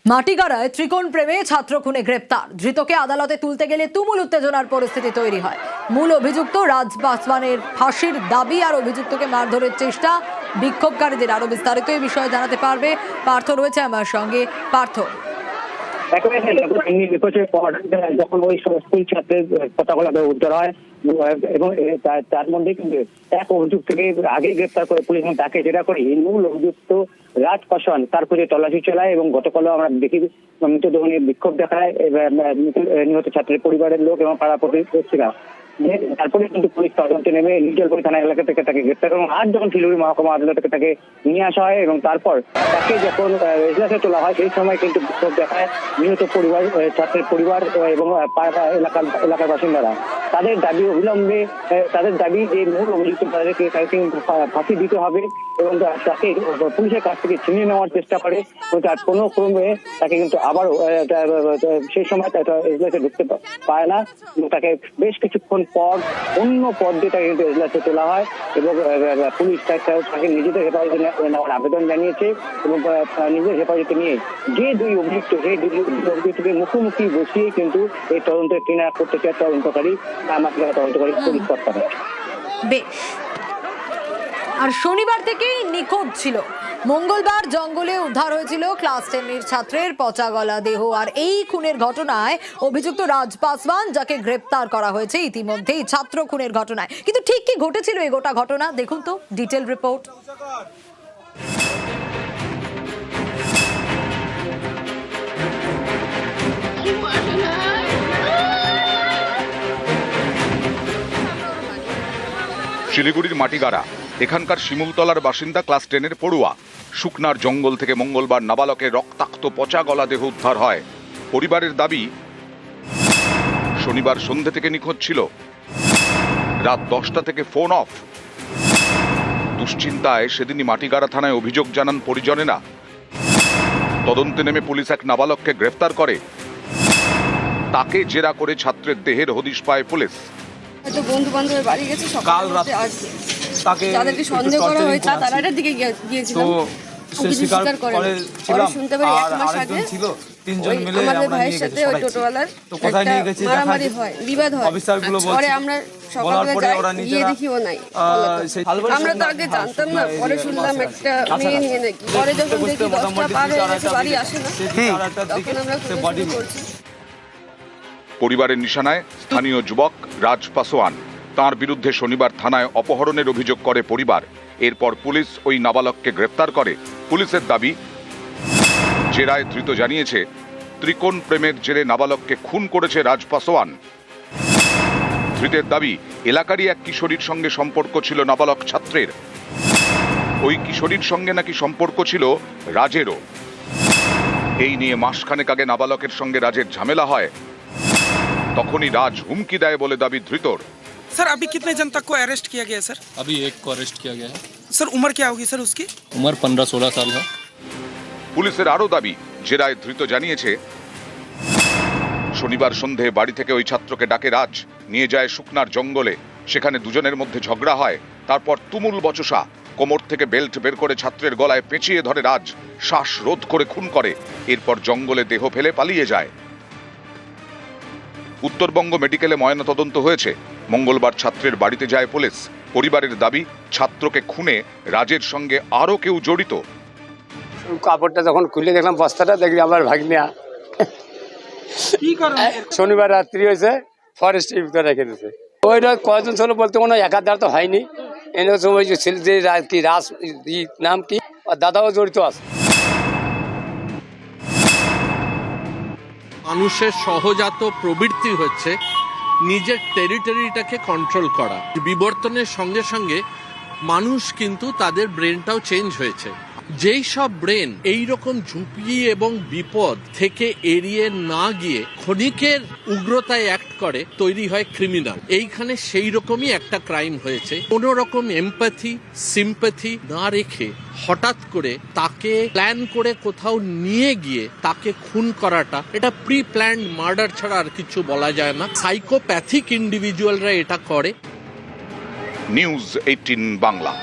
মাটিগাড়ায় ত্রিকোণ প্রেমে ছাত্র খুনে গ্রেপ্তার, ধৃতকে আদালতে তুলতে গেলে তুমুল উত্তেজনার পরিস্থিতি তৈরি হয়। মূল অভিযুক্ত রাজ পাসওয়ানের ফাঁসির দাবি আর অভিযুক্তকে মারধরের চেষ্টা বিক্ষোভকারীদের। আরো বিস্তারিত এই বিষয়ে জানাতে পারবে পার্থ রয়েছে আমার সঙ্গে। পার্থ, নিখোঁজের পর যখন ওই স্কুল ছাত্রের পতাকা উদ্ধার হয় এবং তার মধ্যে কিন্তু এক অভিযুক্তকে আগে গ্রেপ্তার করে পুলিশ, তাকে জেরা করে এই মূল অভিযুক্ত রাজ পাসওয়ান তার খোঁজে তল্লাশি চালায় এবং গতকালও আমরা দেখি মৃতদেহ নিয়ে বিক্ষোভ দেখায় নিহত ছাত্রের পরিবারের লোক এবং পাড়া প্রতিবেশীরা। তারপরে কিন্তু পুলিশ তদন্তে নেমে নিজালপুর থানা এলাকা থেকে তাকে গ্রেপ্তার এবং আজ যখন শিলিগুড়ি মহকুমা আদালত থেকে তাকে নিয়ে আসা হয় এবং তারপর তাকে যখন এজলাসে তোলা হয় সেই সময় কিন্তু বিক্ষোভ দেখায় নিহত পরিবার, ছাত্রের পরিবার এবং এলাকার বাসিন্দারা। তাদের দাবি অবিলম্বে তাদের দাবি যে মূল অভিযুক্ত তাদেরকে ফাঁসি দিতে হবে এবং তাকে পুলিশের কাছ থেকে ছিনিয়ে নেওয়ার চেষ্টা করে তার কোনো ক্রমে তাকে কিন্তু আবারও সেই সময় এজলাসে ঢুকতে পারে না। তাকে বেশ কিছুক্ষণ পর অন্য পদ দিয়ে তাকে কিন্তু এজলাসে তোলা হয় এবং পুলিশ তাকে নিজেদের হেফাজতে নেওয়ার আবেদন জানিয়েছে এবং নিজের হেফাজতে নিয়ে যে দুই অভিযুক্তকে মুখোমুখি বসিয়ে কিন্তু এই তদন্তের কিনারা করতে চায় তদন্তকারী পুলিশ কর্তারা। বেশ, আর শনিবার থেকেই নিখোঁজ ছিল। মঙ্গলবার জঙ্গলে উদ্ধার হয়েছিল ক্লাস 10 ছাত্রের পচা গলা দেহ। আর এই খুনের ঘটনায় অভিযুক্ত রাজ পাসওয়ান, যাকে গ্রেপ্তার করা হয়েছে ইতিমধ্যেই ছাত্র খুনের ঘটনায়। কিন্তু ঠিক কি ঘটেছিল এই গোটা ঘটনা, দেখুন তো ডিটেল রিপোর্ট। শিলিগুড়ির মাটিগাড়া, এখানকার শিমুলতলার বাসিন্দা ক্লাস 10 পড়ুয়া। শুকনার জঙ্গল থেকে মঙ্গলবার নাবালকের রক্তাক্ত পচা গলা দেহ উদ্ধার হয়। পরিবারের দাবি শনিবার সন্ধ্যে থেকে নিখোঁজ ছিল। রাত 10টা থেকে ফোন অফ। দুশ্চিন্তায় সেদিনই মাটিগাড়া থানায় অভিযোগ জানান পরিজনেরা। তদন্তে নেমে পুলিশ এক নাবালককে গ্রেফতার করে। তাকে জেরা করে ছাত্রের দেহের হদিশ পায় পুলিশ। হয়তো বন্ধু বান্ধবের বাড়ি গেছে সকাল রাতে, তাকে যাদেরকে সন্দেহ করা হয় তারাটার দিকে গিয়েছিলাম। স্বীকার করে শুনতে পারি এক মাস আগে তিনজন মিলে আমাদের ভাইয়ের সাথে ওই টোটোওয়ালার মারামারি হয়, বিবাদ হয়। পরে আমরা সকালবেলা যাই, গিয়ে দেখি ও নাই। আমরা তো আগে জানতাম না, পরে শুনলাম একটা মেয়ে নিয়ে নাকি। পরে যখন দেখি 10টা পার হয়ে গেছে, বাড়ি আসে না, তখন আমরা খোঁজাখুঁজি করছি। পরিবারের নিশানায় স্থানীয় যুবক রাজ পাসওয়ান। তার বিরুদ্ধে শনিবার থানায় অপহরণের অভিযোগ করে পরিবার। এরপর পুলিশ ওই নাবালককে গ্রেপ্তার করে। পুলিশের দাবি, জেরায় ধৃত জানিয়েছে ত্রিকোণ প্রেমের জেরে নাবালককে খুন করেছে রাজ পাসওয়ান। ধৃতের দাবি, এলাকারই এক কিশোরীর সঙ্গে সম্পর্ক ছিল নাবালক ছাত্রের। ওই কিশোরীর সঙ্গে নাকি সম্পর্ক ছিল রাজেরও। এই নিয়ে মাসখানেক আগে নাবালকের সঙ্গে রাজের ঝামেলা হয়। তখনই রাজ হুমকি দেয় বলে দাবি ধৃতর। सर अभी कितने जन तक को अरेस्ट किया गया सर? अभी एक को अरेस्ट किया गया है। सर उम्र क्या होगी सर उसकी? उम्र 15-16 साल है। পুলিশের আরো দাবি, জেরায় ধৃত জানিয়েছে শনিবার সন্ধে বাড়ি থেকে ওই ছাত্রকে ডাকে রাজ, নিয়ে যায় শুকনার জঙ্গলে। সেখানে দুজনের মধ্যে ঝগড়া হয়। তারপর তুমুল বচসা। কোমর থেকে বেল্ট বের করে ছাত্রের গলায় পেঁচিয়ে ধরে রাজ, শ্বাস রোধ করে খুন করে। এরপর জঙ্গলে দেহ ফেলে পালিয়ে যায়। উত্তরবঙ্গ মেডিকেলে ময়নাতদন্ত হয়েছে। মঙ্গলবার ছাত্রের বাড়িতে যায় পুলিশ। পরিবারের দাবি, ছাত্রকে খুনে রাজের সঙ্গে আরো কেউ জড়িত। কাপড়টা যখন খুলে দেখলাম বস্তাটা, দেখলি আমার ভাগ্নিয়া শনিবার রাত্রি হয়েছে ফরেস্টের ভিতরে রেখে দিয়েছে। ওইটা কয়জন ছিল বলতে কোনো একাধার তো হয়নি। এনে ওই যে ছেলে যে কি রাজ নাম কি, দাদাও জড়িত আছে। মানুষের সহজাত প্রবৃত্তি হচ্ছে নিজের টেরিটরিটাকে কন্ট্রোল করা। বিবর্তনের সঙ্গে সঙ্গে মানুষ কিন্তু তাদের ব্রেনটাও চেঞ্জ হয়েছে। যেই সব ব্রেন এইরকম ঝুঁকি এবং বিপদ থেকে এড়িয়ে না গিয়ে ক্ষণিকের উগ্রতায় অ্যাক্ট করে, তৈরি হয় ক্রিমিনাল। এইখানে সেই রকমই একটা ক্রাইম হয়েছে। কোনো রকম এমপ্যাথি সিম্প্যাথি না রেখে হঠাৎ করে তাকে প্ল্যান করে কোথাও নিয়ে গিয়ে তাকে খুন করাটা, এটা প্রি প্ল্যান্ড মার্ডার ছাড়া আর কিছু বলা যায় না। সাইকোপ্যাথিক ইন্ডিভিজুয়ালরা এটা করে। নিউজ 18 বাংলা।